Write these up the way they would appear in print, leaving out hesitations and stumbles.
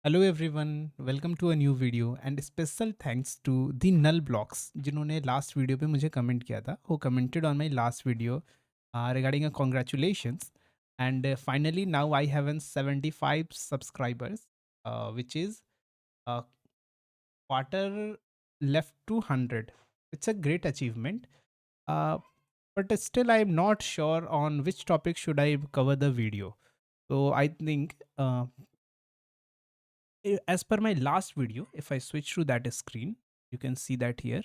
Hello everyone, welcome to a new video and special thanks to the null blocks जिन्होंने last video पे मुझे comment किया था. Who commented on my last video regarding a congratulations. And finally now I have an 75 subscribers, which is a quarter left to 100. It's a great achievement, uh, but still I'm not sure on which topic should I cover the video. So I think, as per my last video, if I switch to that screen, you can see that here.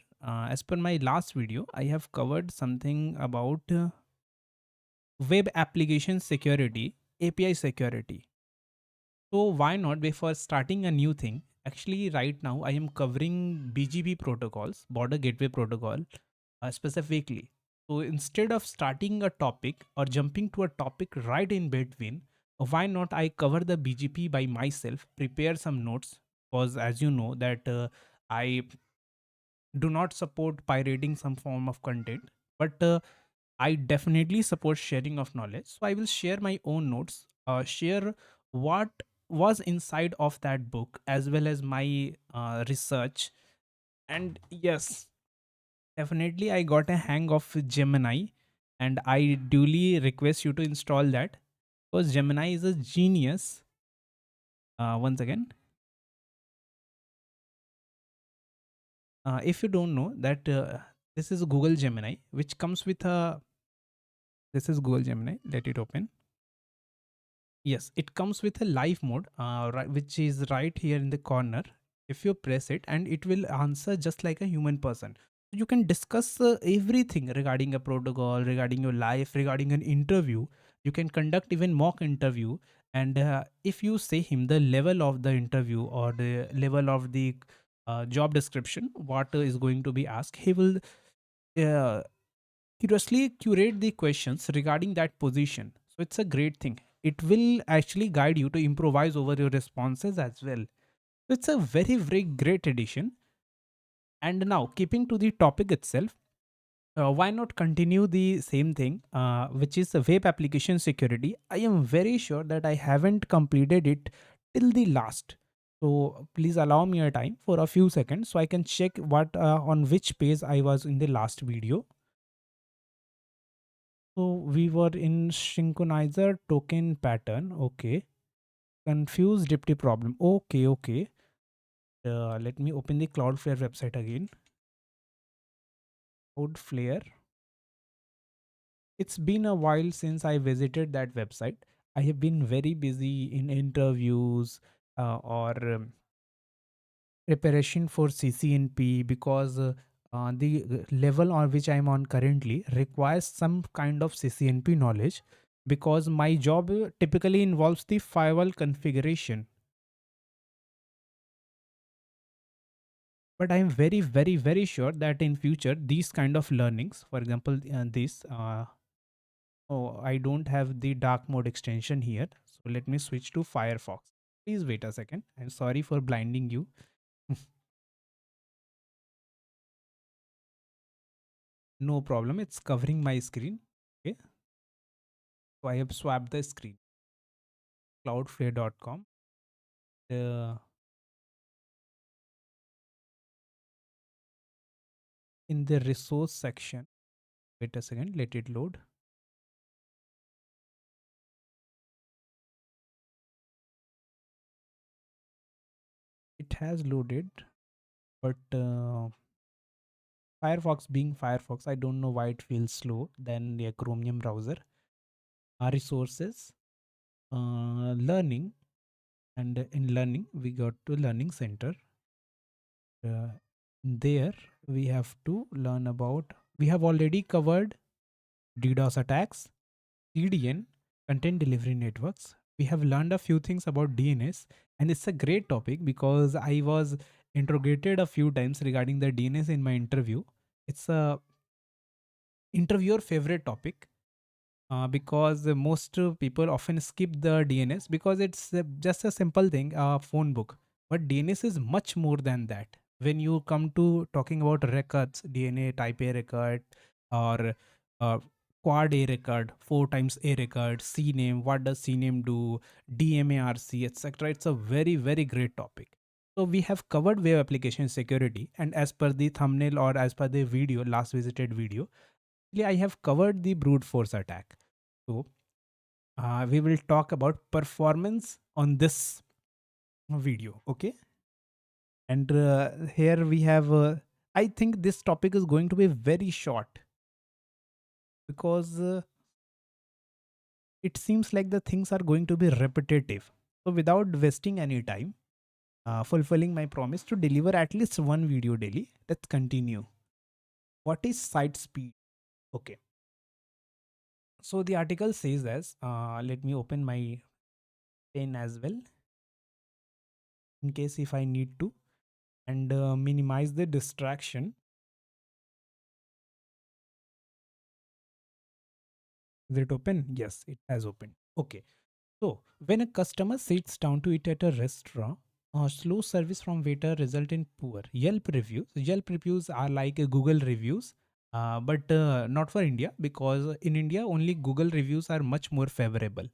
As per my last video, I have covered something about web application security, API security. So why not, before starting a new thing? Actually, right now I am covering BGP protocols, border gateway protocol, specifically. So instead of starting a topic or jumping to a topic right in between, why not I cover the BGP by myself, prepare some notes, because as you know that I do not support pirating some form of content, but I definitely support sharing of knowledge. So I will share my own notes, share what was inside of that book as well as my research. And yes, definitely, I got a hang of Gemini, and I duly request you to install that because Gemini is a genius. Once again, if you don't know that, this is Google Gemini, which comes with a. This is Google Gemini. Let it open. Yes, it comes with a live mode, right, which is right here in the corner. If you press it, and it will answer just like a human person. You can discuss everything regarding a protocol, regarding your life, regarding an interview. You can conduct even mock interview, and if you say him the level of the interview or the level of the job description, what is going to be asked, he will uh, curiously curate the questions regarding that position. So it's a great thing. It will actually guide you to improvise over your responses as well. So it's a very, very great addition. And now, keeping to the topic itself, why not continue the same thing, which is the web application security? I am very sure that I haven't completed it till the last. So please allow me a time for a few seconds so I can check what on which page I was in the last video. So we were in synchronizer token pattern. Okay. Confused dipty problem. Okay, okay. Let me open the Cloudflare website again. Cloudflare. It's been a while since I visited that website. I have been very busy in interviews, or preparation for CCNP, because the level on which I'm on currently requires some kind of CCNP knowledge, because my job typically involves the firewall configuration. But I'm very, very, very sure that in future these kind of learnings, for example, this oh, I don't have the dark mode extension here, so let me switch to Firefox. Please wait a second. I'm sorry for blinding you. No problem, it's covering my screen. Okay, so I have swapped the screen. Cloudflare.com. uh, in the resource section, wait a second, let it load. It has loaded, but Firefox being Firefox, I don't know why it feels slow than the Chromium browser. Resources, learning, and in learning we got to learning center. uh, there we have to learn about, we have already covered DDoS attacks, CDN, content delivery networks. We have learned a few things about DNS, and it's a great topic because I was interrogated a few times regarding the DNS in my interview. It's a interviewer favorite topic, because most people often skip the DNS because it's just a simple thing, a phone book. But DNS is much more than that. When you come to talking about records, DNA type A record, or uh, quad A record, 4 times A record, CNAME, what does CNAME do, DMARC, etc. It's a very, very great topic. So we have covered web application security, and as per the thumbnail or as per the video, last visited video, I have covered the brute force attack. So we will talk about performance on this video. Okay. And here we have, I think this topic is going to be very short because it seems like the things are going to be repetitive. So without wasting any time, fulfilling my promise to deliver at least one video daily, let's continue. What is site speed? Okay. So the article says as, let me open my pen as well in case if I need to, and minimize the distraction. Is it open? Yes, it has opened. Okay. So, when a customer sits down to eat at a restaurant, slow service from waiter result in poor Yelp reviews. Yelp reviews are like Google reviews, but not for India, because in India only Google reviews are much more favorable.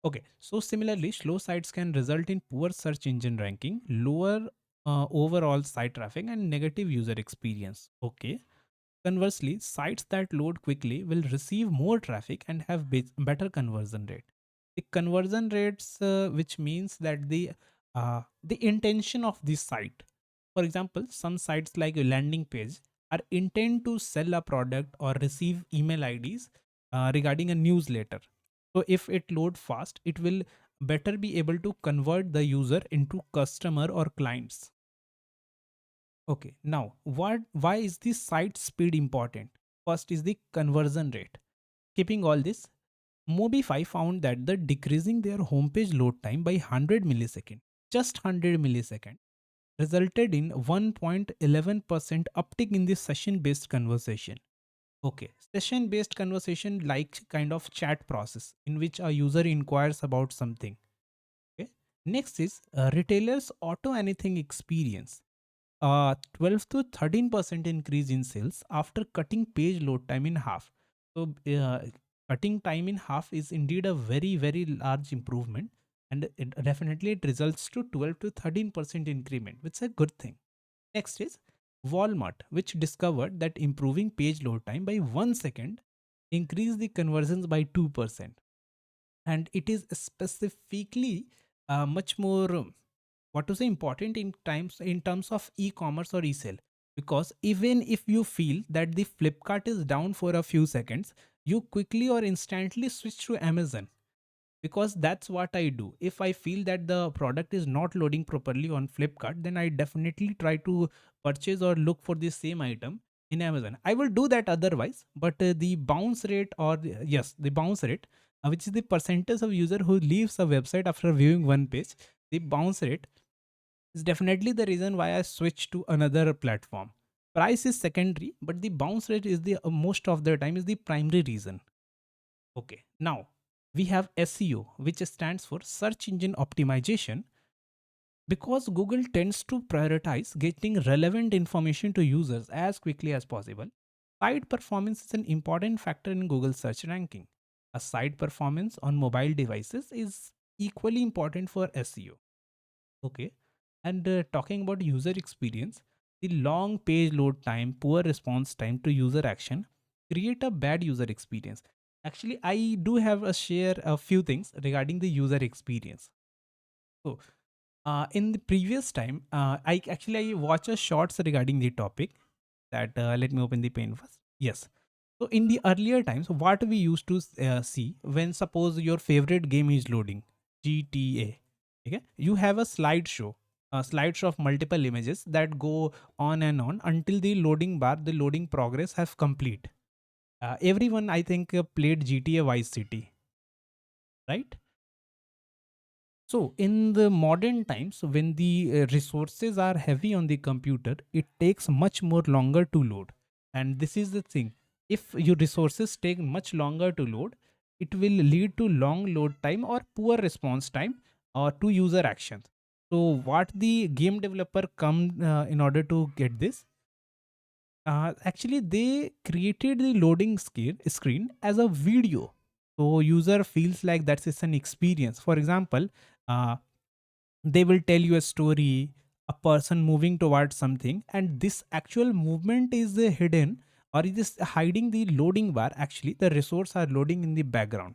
Okay, so similarly, slow sites can result in poor search engine ranking, lower overall site traffic, and negative user experience. Okay. Conversely, sites that load quickly will receive more traffic and have better conversion rate. The conversion rates, which means that the intention of this site. For example, some sites like a landing page are intent to sell a product or receive email IDs regarding a newsletter. So if it load fast, it will better be able to convert the user into customer or clients. Okay, now why is the site speed important? First is the conversion rate. Keeping all this, Mobify found that the decreasing their homepage load time by 100 millisecond, just 100 millisecond, resulted in 1.11% uptick in the session-based conversation. Okay, session-based conversation like kind of chat process in which a user inquires about something. Okay. Next is retailers auto anything experience. 12 to 13% increase in sales after cutting page load time in half. So cutting time in half is indeed a very, very large improvement, and it results to 12 to 13% increment, which is a good thing. Next is Walmart, which discovered that improving page load time by 1 second increased the conversions by 2%. And it is specifically much more what to say important in terms of e-commerce or e-sale, because even if you feel that the Flipkart is down for a few seconds, you quickly or instantly switch to Amazon, because that's what I do. If I feel that the product is not loading properly on Flipkart, then I definitely try to purchase or look for the same item in Amazon. I will do that otherwise, but the bounce rate, or yes, the bounce rate, which is the percentage of user who leaves a website after viewing one page, the bounce rate is definitely the reason why I switched to another platform. Price is secondary, but the bounce rate is the most of the time is the primary reason. Okay, now we have SEO, which stands for search engine optimization, because Google tends to prioritize getting relevant information to users as quickly as possible. Site performance is an important factor in Google search ranking. A site performance on mobile devices is equally important for SEO. Okay. And talking about user experience, the long page load time, poor response time to user action create a bad user experience. Actually, I do have a share a few things regarding the user experience. So, in the previous time, I watch a shorts regarding the topic. That let me open the pen first. Yes. So in the earlier times, what we used to see when suppose your favorite game is loading, GTA, okay, you have a slideshow of multiple images that go on and on until the loading bar, the loading progress have complete. Everyone I think played GTA Vice City, right? So, in the modern times, when the resources are heavy on the computer, it takes much more longer to load. And this is the thing. If your resources take much longer to load, it will lead to long load time or poor response time or to user actions. So, what the game developer come in order to get this? Actually, they created the loading screen as a video, so user feels like that's it's an experience. For example, uh, they will tell you a story, a person moving towards something, and this actual movement is hidden, or it is hiding the loading bar. Actually, the resource are loading in the background.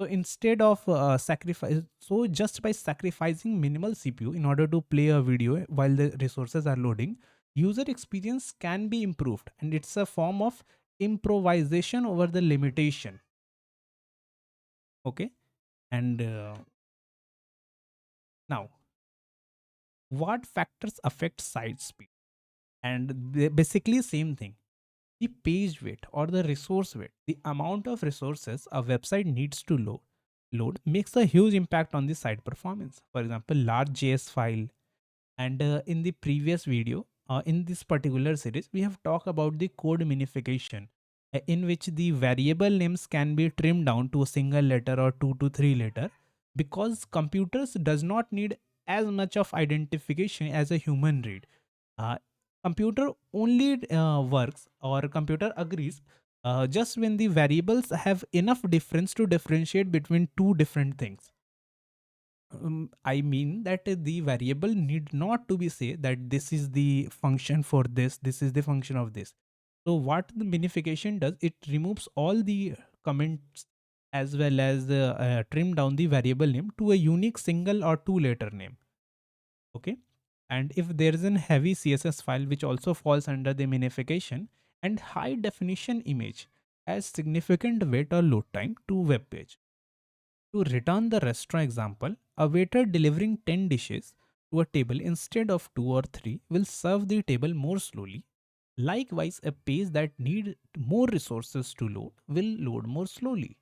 So instead of sacrifice, so just by sacrificing minimal CPU in order to play a video while the resources are loading, user experience can be improved, and it's a form of improvisation over the limitation. Okay, and now, what factors affect site speed? And basically same thing, the page weight or the resource weight, the amount of resources a website needs to load makes a huge impact on the site performance. For example, large JS file. And in the previous video, in this particular series, we have talked about the code minification, in which the variable names can be trimmed down to a single letter or 2 to 3 letter, because computers does not need as much of identification as a human read. uh, Computer only works, or computer agrees, just when the variables have enough difference to differentiate between two different things. I mean that the variable need not to be say that this is the function for this is the function of this. So what the minification does, it removes all the comments, as well as trim down the variable name to a unique single or two letter name. Okay, and if there is an heavy CSS file which also falls under the minification, and high definition image has significant weight or load time to web page. To return the restaurant example, a waiter delivering 10 dishes to a table instead of 2 or 3 will serve the table more slowly. Likewise, a page that need more resources to load will load more slowly.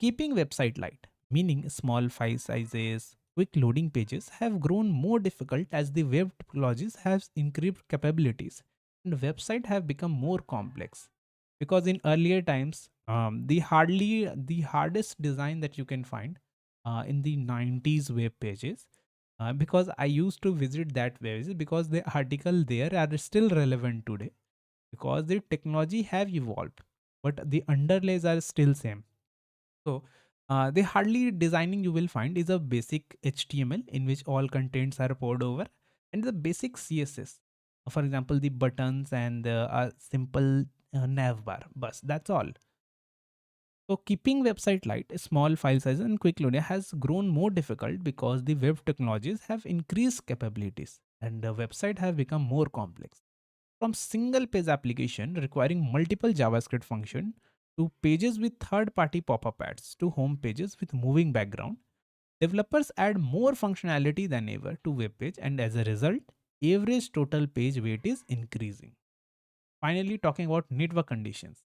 Keeping website light, meaning small file sizes, quick loading pages have grown more difficult as the web technologies have increased capabilities, and websites have become more complex. Because in earlier times, the hardest design that you can find in the 90s web pages, because I used to visit that website, because the article there are still relevant today, because the technology have evolved, but the underlays are still same. So the hardly designing you will find is a basic HTML in which all contents are poured over, and the basic CSS. For example, the buttons and a simple nav bar. Bus, that's all. So keeping website light, small file size and quick loading has grown more difficult because the web technologies have increased capabilities and the website have become more complex. From single page application requiring multiple JavaScript function to pages with third party pop-up ads to home pages with moving background, developers add more functionality than ever to web page, and as a result, average total page weight is increasing. Finally, talking about network conditions.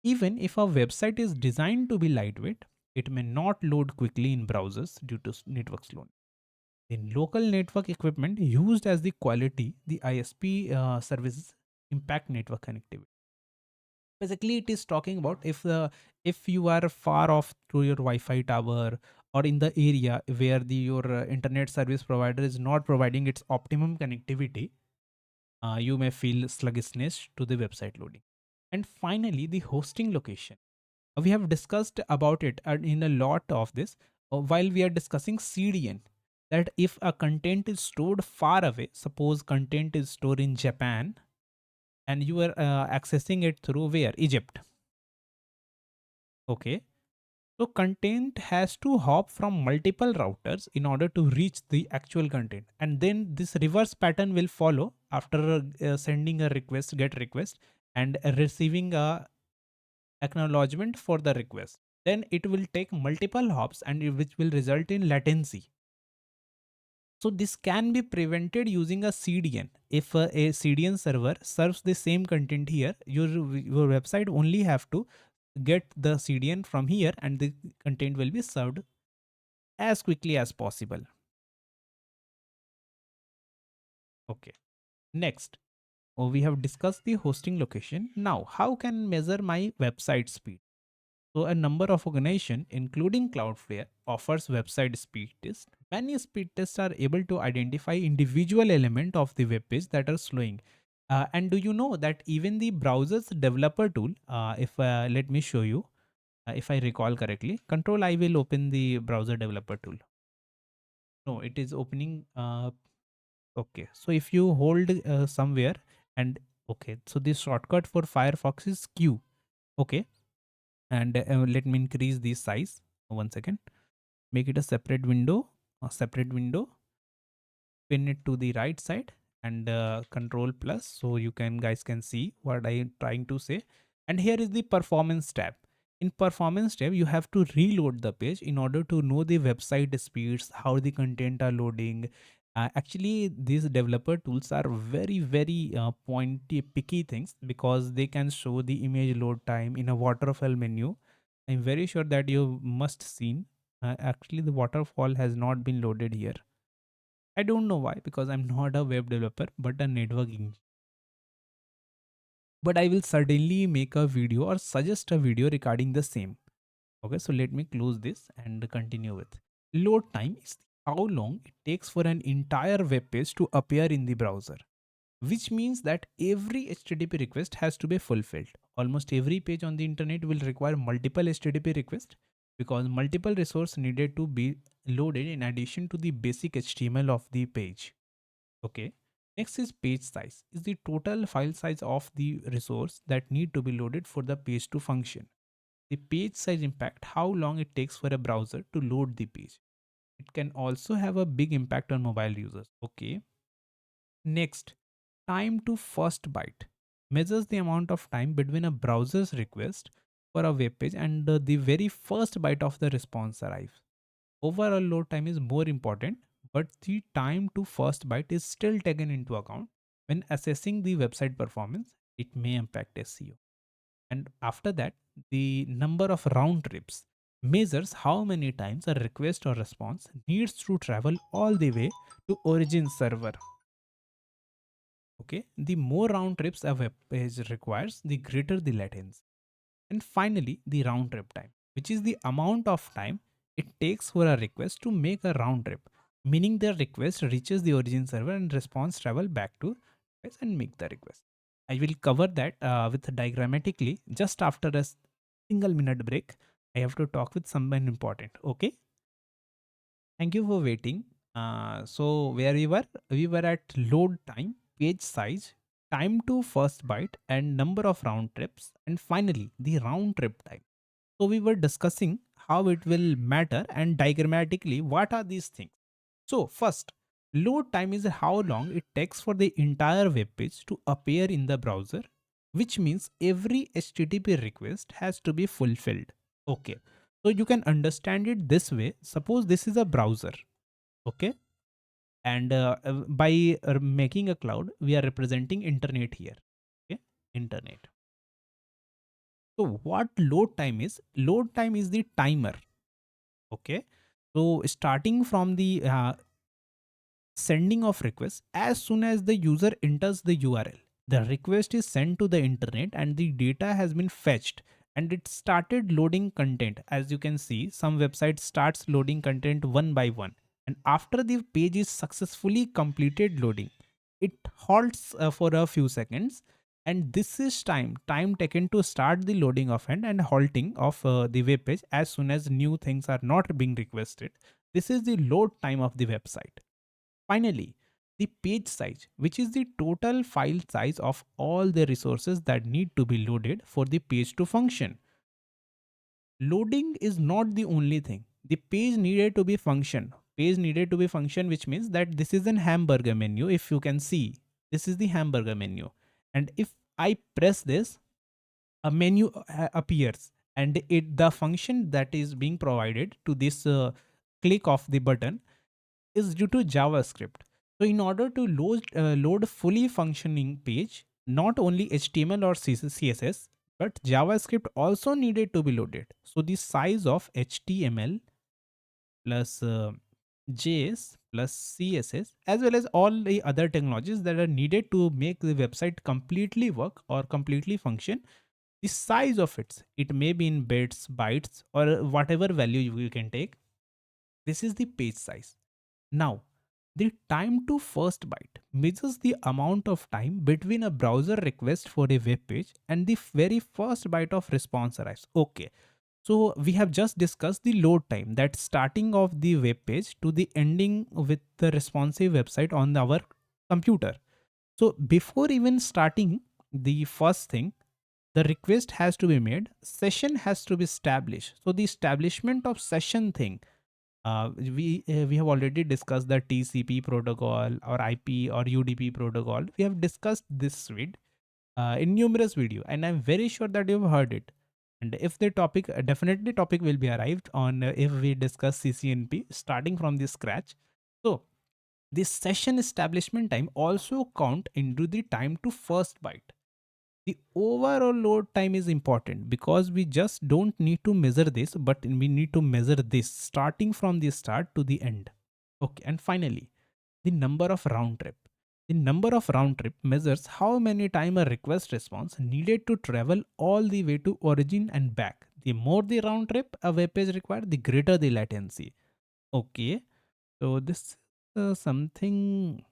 Even if a website is designed to be lightweight, it may not load quickly in browsers due to network slowness. In local network equipment used as the quality, the ISP services impact network connectivity. Basically, it is talking about if you are far off to your Wi-Fi tower, or in the area where your internet service provider is not providing its optimum connectivity, you may feel sluggishness to the website loading. And finally, the hosting location. We have discussed about it in a lot of this while we are discussing CDN, that if a content is stored far away, suppose content is stored in Japan and you are accessing it through where? Egypt. Okay, so content has to hop from multiple routers in order to reach the actual content, and then this reverse pattern will follow after sending a request, get request, and receiving a acknowledgement for the request. Then it will take multiple hops, and which will result in latency. So this can be prevented using a CDN. If a CDN server serves the same content here, your website only have to get the CDN from here, and the content will be served as quickly as possible. Okay. Next, we have discussed the hosting location. Now, how can measure my website speed? So a number of organizations, including Cloudflare, offers website speed tests. Many speed tests are able to identify individual element of the web page that are slowing. And do you know that even the browser's developer tool, if let me show you, if I recall correctly, control I will open the browser developer tool. No, it is opening. Okay, so if you hold somewhere and okay, so the shortcut for Firefox is Q. Okay, and let me increase the size. One second, make it a separate window, pin it to the right side, and control plus, so you can guys can see what I am trying to say. And here is the performance tab. In performance tab, you have to reload the page in order to know the website speeds, how the content are loading. Actually, these developer tools are very pointy picky things, because they can show the image load time in a waterfall menu. I'm very sure that you must seen. Actually, the waterfall has not been loaded here. I don't know why, because I'm not a web developer but a networking. But I will certainly make a video or suggest a video regarding the same. Okay, so let me close this and continue with. Load time is how long it takes for an entire web page to appear in the browser, which means that every HTTP request has to be fulfilled. Almost every page on the internet will require multiple HTTP requests, because multiple resources needed to be loaded in addition to the basic HTML of the page. Okay. Next is page size, is the total file size of the resource that need to be loaded for the page to function. The page size impact how long it takes for a browser to load the page. It can also have a big impact on mobile users. Okay. Next, time to first byte measures the amount of time between a browser's request for a web page and the very first byte of the response arrives. Overall load time is more important, but the time to first byte is still taken into account when assessing the website performance. It may impact SEO. And after that, the number of round trips measures how many times a request or response needs to travel all the way to origin server. Okay, the more round trips a web page requires, the greater the latency. And finally, the round trip time, which is the amount of time it takes for a request to make a round trip, meaning the request reaches the origin server and response travel back to device and make the request. I will cover that with diagrammatically just after a single minute break. I have to talk with someone important. Okay. Thank you for waiting. So where we were at load time, page size, time to first byte, and number of round trips, and finally the round trip time. So we were discussing how it will matter and diagrammatically what are these things. So first, load time is how long it takes for the entire web page to appear in the browser, which means every HTTP request has to be fulfilled. Okay. So you can understand it this way. Suppose this is a browser. Okay. And by making a cloud, we are representing internet here. Okay. Internet. So what load time is? Load time is the timer. Okay. So starting from the sending of requests, as soon as the user enters the URL, the request is sent to the internet and the data has been fetched and it started loading content. As you can see, some website starts loading content one by one, and after the page is successfully completed loading, it halts for a few seconds, and this is time taken to start the loading of and halting of the web page as soon as new things are not being requested. This is the load time of the website. Finally, the page size, which is the total file size of all the resources that need to be loaded for the page to function. Loading is not the only thing. The page needed to be function. Page needed to be function, which means that this is an hamburger menu. If you can see, this is the hamburger menu. And if I press this, a menu appears, and the function that is being provided to this click of the button is due to JavaScript. So in order to load fully functioning page, not only HTML or CSS, but JavaScript also needed to be loaded. So the size of HTML plus JS plus CSS, as well as all the other technologies that are needed to make the website completely work or completely function, the size of it may be in bits, bytes, or whatever value you can take. This is the page size. Now, The time to first byte measures the amount of time between a browser request for a web page and the very first byte of response arrives. Okay, so we have just discussed the load time, that starting of the web page to the ending with the responsive website on our computer. So before even starting the first thing, the request has to be made, session has to be established. So the establishment of session thing, we have already discussed the TCP protocol or IP or UDP protocol. We have discussed this with in numerous video, and I'm very sure that you've heard it. And if the topic, definitely topic will be arrived on if we discuss CCNP starting from the scratch. So this session establishment time also count into the time to first byte. The overall load time is important because we just don't need to measure this, but we need to measure this starting from the start to the end. Okay, and finally, the number of round trip. The number of round trip measures how many time a request response needed to travel all the way to origin and back. The more the round trip a web page requires, the greater the latency. Okay, so this is something.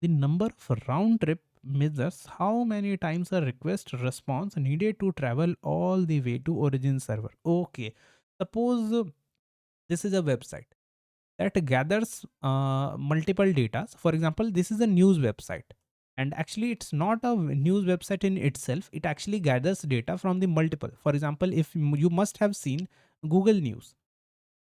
The number of round trip measures how many times a request response needed to travel all the way to origin server. Okay, suppose this is a website that gathers multiple data. For example, this is a news website, and actually it's not a news website in itself. It actually gathers data from the multiple. For example, if you must have seen Google News,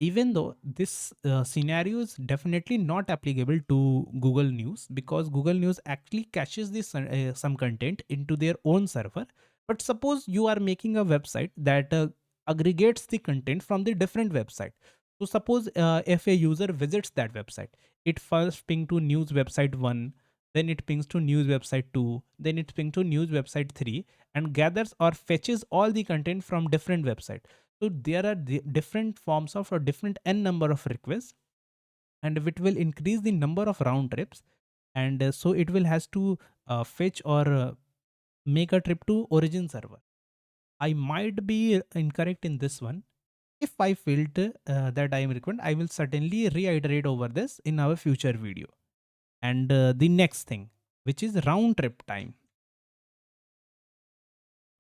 even though this scenario is definitely not applicable to Google News, because Google News actually caches this some content into their own server. But suppose you are making a website that aggregates the content from the different website. So suppose if a user visits that website, it first ping to news website 1, then it pings to news website 2, then it pings to news website 3, and gathers or fetches all the content from different website. So there are different forms of or different n number of requests, and it will increase the number of round trips, and so it will has to fetch or make a trip to origin server. I might be incorrect in this one. If I felt that I am required, I will certainly reiterate over this in our future video. And the next thing, which is round trip time.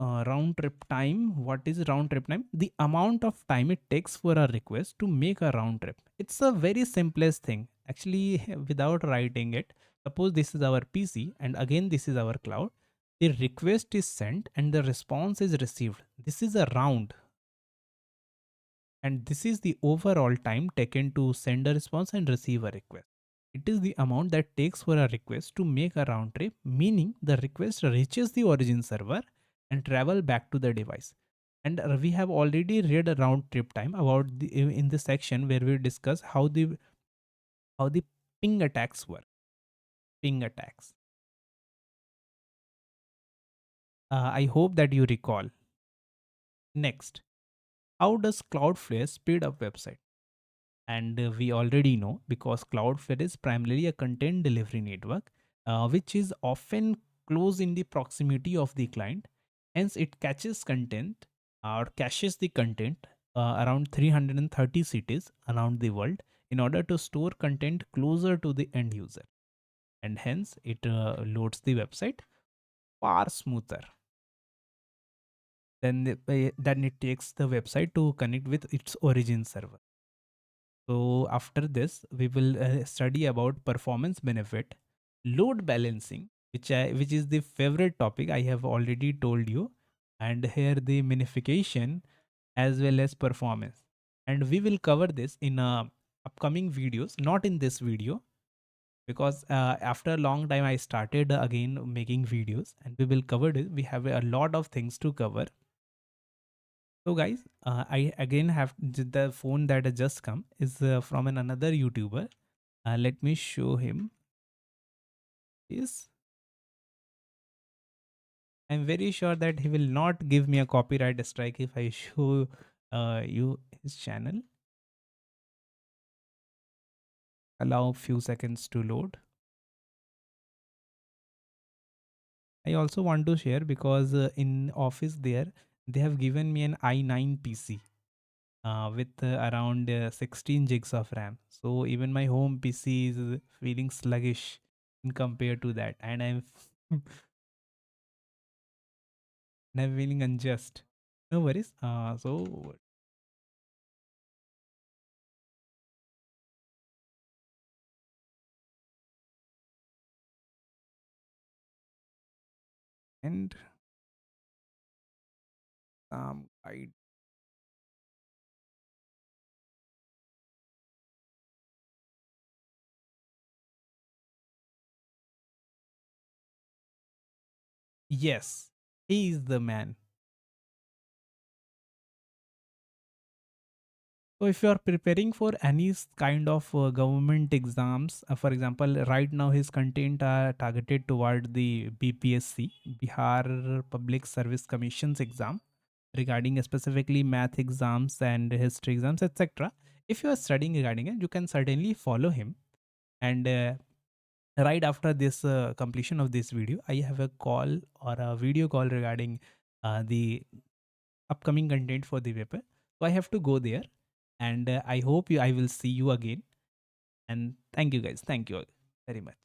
Round trip time. What is round trip time? The amount of time it takes for a request to make a round trip. It's a very simplest thing actually. Without writing it, suppose this is our PC and again this is our cloud. The request is sent and the response is received. This is a round, and this is the overall time taken to send a response and receive a request. It is the amount that takes for a request to make a round trip, meaning the request reaches the origin server and travel back to the device. And we have already read a round trip time about the in the section where we discuss how the ping attacks work. Ping attacks. I hope that you recall. Next, how does Cloudflare speed up website? And we already know, because Cloudflare is primarily a content delivery network, which is often close in the proximity of the client. Hence, it catches content or caches the content around 330 cities around the world in order to store content closer to the end user. And hence, it loads the website far smoother than it takes the website to connect with its origin server. So after this, we will study about performance benefit, load balancing, which is the favorite topic I have already told you, and here the minification as well as performance. And we will cover this in upcoming videos, not in this video, because after a long time I started again making videos, and we will cover it. We have a lot of things to cover. So guys, I again have the phone that has just come is from another YouTuber. Let me show him this. I'm very sure that he will not give me a copyright strike if I show you his channel. Allow few seconds to load. I also want to share because in office there they have given me an i9 PC. with around 16 gigs of RAM. So even my home PC is feeling sluggish in compared to that, and I'm and I'm feeling unjust. No worries. So and I yes, he is the man. So if you are preparing for any kind of government exams, for example, right now his content are targeted toward the BPSC, Bihar Public Service Commission's exam, regarding specifically math exams and history exams, etc. If you are studying regarding it, you can certainly follow him. And right after this completion of this video, I have a call or a video call regarding the upcoming content for the paper. So I have to go there, and I hope I will see you again. And thank you guys. Thank you very much.